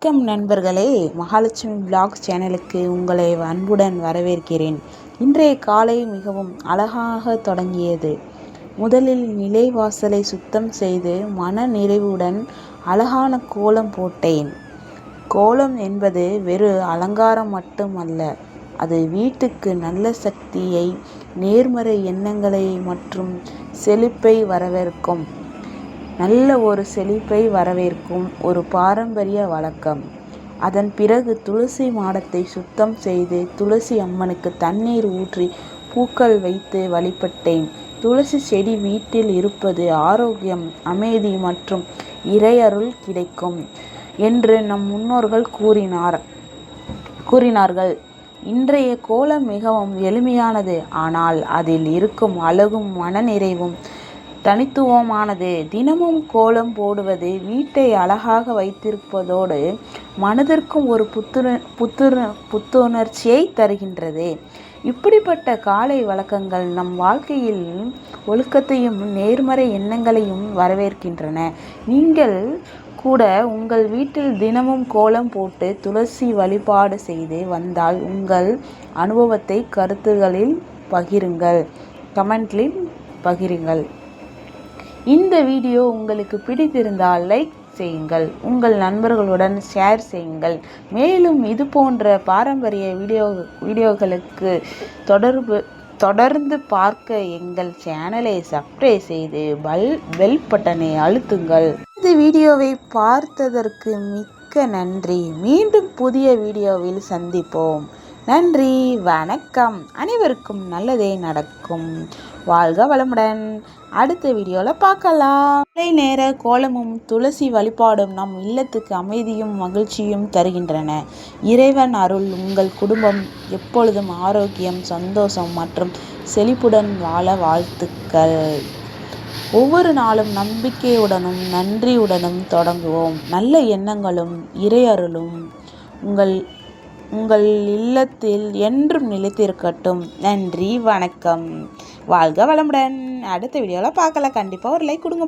வணக்கம் நண்பர்களே, மகாலட்சுமி விலாக்ஸ் சேனலுக்கு உங்களை அன்புடன் வரவேற்கிறேன். இன்றைய காலை மிகவும் அழகாக தொடங்கியது. முதலில் நிலைவாசலை சுத்தம் செய்து மன நிறைவுடன் அழகான கோலம் போட்டேன். கோலம் என்பது வெறும் அலங்காரம் மட்டுமல்ல, அது வீட்டுக்கு நல்ல சக்தியை, நேர்மறை எண்ணங்களை மற்றும் செழிப்பை வரவேற்கும் ஒரு பாரம்பரிய வழக்கம். அதன் பிறகு துளசி மாடத்தை சுத்தம் செய்து துளசி அம்மனுக்கு தண்ணீர் ஊற்றி பூக்கள் வைத்து வழிபட்டேன். துளசி செடி வீட்டில் இருப்பது ஆரோக்கியம், அமைதி மற்றும் இறையருள் கிடைக்கும் என்று நம் முன்னோர்கள் கூறினார்கள். இன்றைய கோலம் மிகவும் எளிமையானது, ஆனால் அதில் இருக்கும் அழகும் மனநிறைவும் தனித்துவமானது. தினமும் கோலம் போடுவது வீட்டை அழகாக வைத்திருப்பதோடு மனதிற்கும் ஒரு புத்துணர்ச்சியை தருகின்றது. இப்படிப்பட்ட காலை வழக்கங்கள் நம் வாழ்க்கையில் ஒழுக்கத்தையும் நேர்மறை எண்ணங்களையும் வரவேற்கின்றன. நீங்கள் கூட உங்கள் வீட்டில் தினமும் கோலம் போட்டு துளசி வழிபாடு செய்து வந்தால் உங்கள் அனுபவத்தை கமெண்ட்லில் பகிருங்கள். இந்த வீடியோ உங்களுக்கு பிடித்திருந்தால் லைக் செய்யுங்கள், உங்கள் நண்பர்களுடன் ஷேர் செய்யுங்கள். மேலும் இது போன்ற பாரம்பரிய வீடியோக்களுக்கு தொடர்ந்து பார்க்க எங்கள் சேனலை சப்ஸ்கிரைப் செய்து பெல் பட்டனை அழுத்துங்கள். இந்த வீடியோவை பார்த்ததற்கு மிக்க நன்றி. மீண்டும் புதிய வீடியோவில் சந்திப்போம். நன்றி, வணக்கம். அனைவருக்கும் நல்லதே நடக்கும். வாழ்க வளமுடன். அடுத்த வீடியோவில் பார்க்கலாம். காலை நேர கோலமும் துளசி வழிபாடும் நம் இல்லத்துக்கு அமைதியும் மகிழ்ச்சியும் தருகின்றன. இறைவன் அருள் உங்கள் குடும்பம் எப்பொழுதும் ஆரோக்கியம், சந்தோஷம் மற்றும் செழிப்புடன் வாழ வாழ்த்துக்கள். ஒவ்வொரு நாளும் நம்பிக்கையுடனும் நன்றியுடனும் தொடங்குவோம். நல்ல எண்ணங்களும் இறையருளும் உங்கள் இல்லத்தில் என்றும் நிலைத்திருக்கட்டும். நன்றி, வணக்கம். வாழ்க வளமுடன். அடுத்த வீடியோவில் பார்க்கலாம். கண்டிப்பாக ஒரு லைக் கொடுங்க.